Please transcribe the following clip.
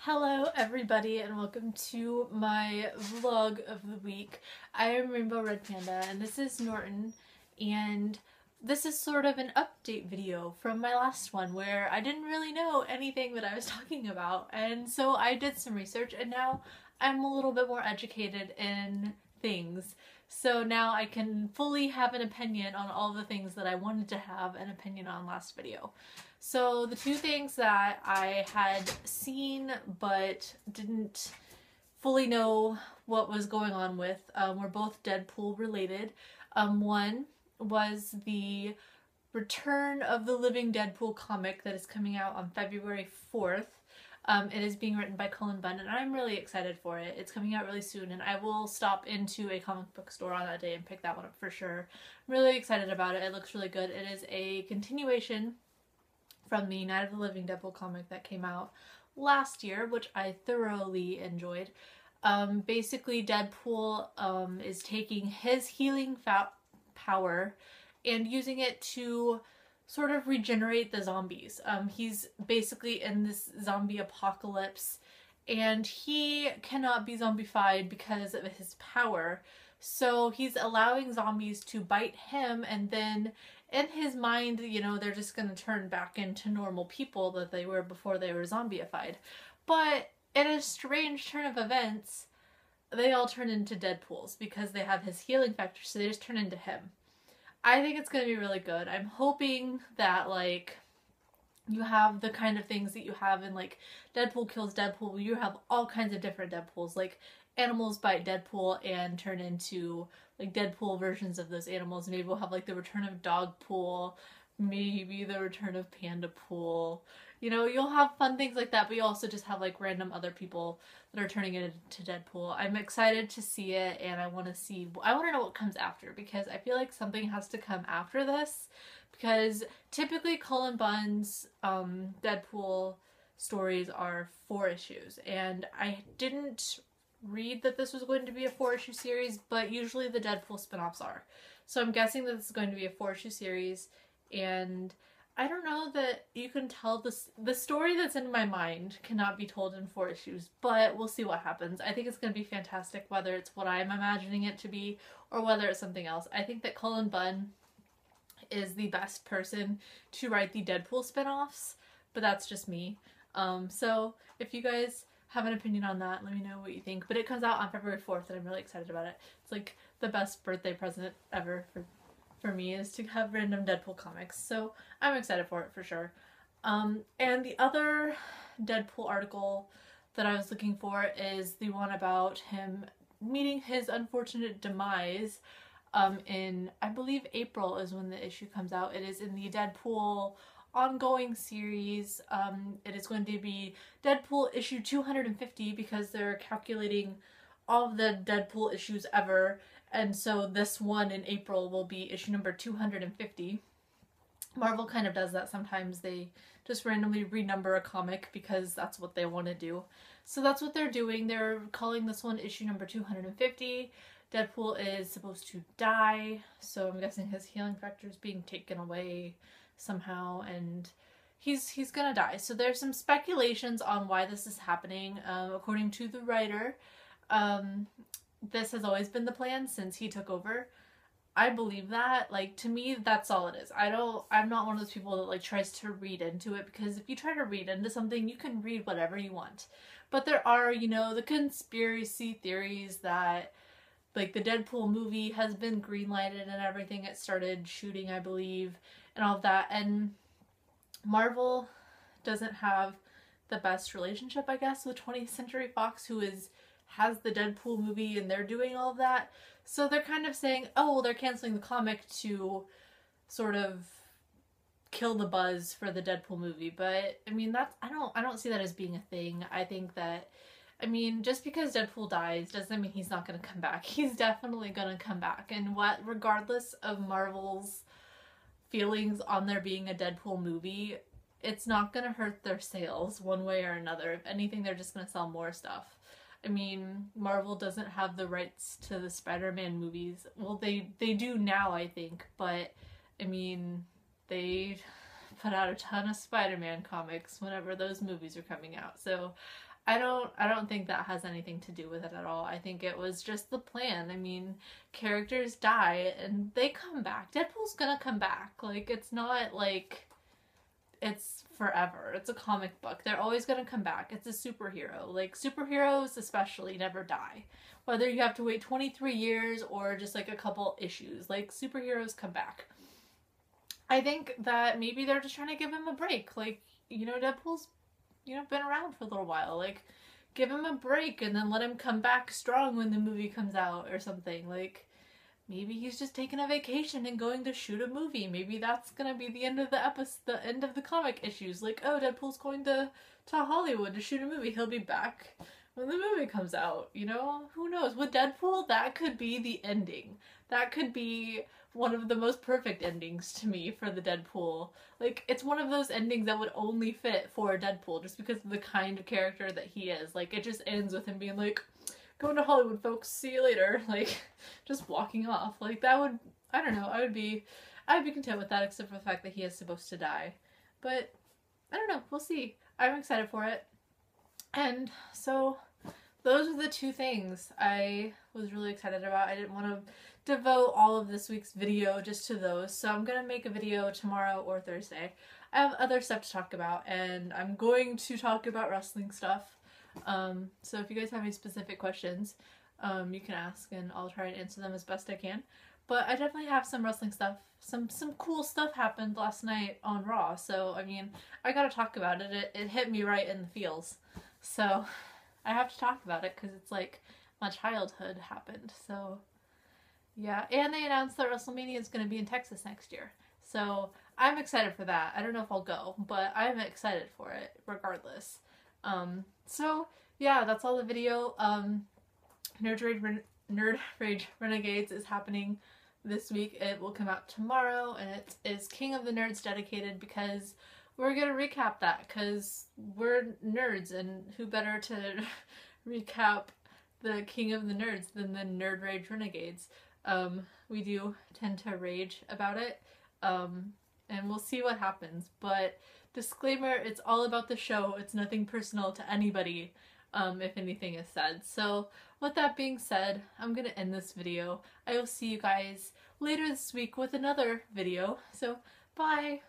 Hello everybody and welcome to my vlog of the week. I am Rainbow Red Panda and this is Norton, and this is sort of an update video from my last one where I didn't really know anything that I was talking about, and so I did some research and now I'm a little bit more educated in things. So now I can fully have an opinion on all the things that I wanted to have an opinion on last video. So the two things that I had seen but didn't fully know what was going on with were both Deadpool related. One was the return of the Living Deadpool comic that is coming out on February 4th. It is being written by Cullen Bunn and I'm really excited for it. It's coming out really soon and I will stop into a comic book store on that day and pick that one up for sure. I'm really excited about it. It looks really good. It is a continuation from the Night of the Living Deadpool comic that came out last year, which I thoroughly enjoyed. Basically, Deadpool is taking his healing power and using it to sort of regenerate the zombies. He's basically in this zombie apocalypse and he cannot be zombified because of his power. So he's allowing zombies to bite him, and then in his mind, you know, they're just going to turn back into normal people that they were before they were zombified. But in a strange turn of events, they all turn into Deadpools because they have his healing factor, so they just turn into him. I think it's going to be really good. I'm hoping that, like, you have the kind of things that you have in, like, Deadpool kills Deadpool. You have all kinds of different Deadpools. Like, animals bite Deadpool and turn into, like, Deadpool versions of those animals. Maybe we'll have, like, the return of Dogpool. Maybe the return of Pandapool. You know, you'll have fun things like that, but you also just have, like, random other people that are turning it into Deadpool. I'm excited to see it, and I want to know what comes after, because I feel like something has to come after this, because typically Cullen Bunn's Deadpool stories are 4 issues, and I didn't read that this was going to be a 4-issue series, but usually the Deadpool spin-offs are. So I'm guessing that this is going to be a 4-issue series, and I don't know that you can tell the story that's in my mind cannot be told in 4 issues, but we'll see what happens. I think it's going to be fantastic, whether it's what I'm imagining it to be or whether it's something else. I think that Cullen Bunn is the best person to write the Deadpool spin-offs, but that's just me. So if you guys have an opinion on that, let me know what you think. But it comes out on February 4th and I'm really excited about it. It's like the best birthday present ever for me, is to have random Deadpool comics. So I'm excited for it for sure. And the other Deadpool article that I was looking for is the one about him meeting his unfortunate demise in, I believe, April is when the issue comes out. It is in the Deadpool ongoing series. It is going to be Deadpool issue 250 because they're calculating all of the Deadpool issues ever, and so this one in April will be issue number 250. Marvel kind of does that sometimes. They just randomly renumber a comic because that's what they want to do. So that's what they're doing. They're calling this one issue number 250. Deadpool is supposed to die, so I'm guessing his healing factor is being taken away somehow, and he's gonna die. So there's some speculations on why this is happening. According to the writer, this has always been the plan since he took over. I believe that. Like, to me, that's all it is. I'm not one of those people that, like, tries to read into it, because if you try to read into something, you can read whatever you want. But there are, you know, the conspiracy theories that, like, the Deadpool movie has been greenlighted and everything. It started shooting, I believe, and all of that. And Marvel doesn't have the best relationship, I guess, with 20th Century Fox, who has the Deadpool movie, and they're doing all of that. So they're kind of saying, oh, well, they're canceling the comic to sort of kill the buzz for the Deadpool movie. But I mean, I don't see that as being a thing. I think that, I mean, just because Deadpool dies doesn't mean he's not going to come back. He's definitely going to come back. And regardless of Marvel's feelings on there being a Deadpool movie, it's not going to hurt their sales one way or another. If anything, they're just going to sell more stuff. I mean, Marvel doesn't have the rights to the Spider-Man movies. Well, they do now, I think, but I mean, they put out a ton of Spider-Man comics whenever those movies are coming out. So I don't think that has anything to do with it at all. I think it was just the plan. I mean, characters die and they come back. Deadpool's gonna come back. Like, it's not like it's forever. It's a comic book. They're always gonna come back. It's a superhero. Like, superheroes especially never die. Whether you have to wait 23 years or just like a couple issues. Like, superheroes come back. I think that maybe they're just trying to give him a break. Like, you know, Deadpool's, you know, been around for a little while. Like, give him a break and then let him come back strong when the movie comes out or something. Like, maybe he's just taking a vacation and going to shoot a movie. Maybe that's gonna be the end of the episode, the end of the comic issues. Like, oh, Deadpool's going to Hollywood to shoot a movie. He'll be back when the movie comes out. You know, who knows? With Deadpool, that could be the ending. That could be one of the most perfect endings to me for the Deadpool. Like, it's one of those endings that would only fit for Deadpool just because of the kind of character that he is. Like, it just ends with him being like, going to Hollywood, folks, see you later. Like, just walking off. Like, that would, I don't know, I'd be content with that, except for the fact that he is supposed to die. But, I don't know, we'll see. I'm excited for it. And so, those are the two things I was really excited about. I didn't want to devote all of this week's video just to those, so I'm gonna make a video tomorrow or Thursday. I have other stuff to talk about, and I'm going to talk about wrestling stuff. So if you guys have any specific questions, you can ask, and I'll try and answer them as best I can. But I definitely have some wrestling stuff. Some cool stuff happened last night on Raw, so I mean, I gotta talk about it. It hit me right in the feels. So I have to talk about it because it's like my childhood happened. So yeah, and they announced that WrestleMania is going to be in Texas next year. So I'm excited for that. I don't know if I'll go, but I'm excited for it regardless. So yeah, that's all the video. Nerd Rage Renegades is happening this week. It will come out tomorrow, and it is King of the Nerds dedicated because we're going to recap that because we're nerds, and who better to recap the King of the Nerds than the Nerd Rage Renegades. We do tend to rage about it, and we'll see what happens, but disclaimer, it's all about the show, it's nothing personal to anybody, if anything is said. So, with that being said, I'm gonna end this video. I will see you guys later this week with another video, so bye!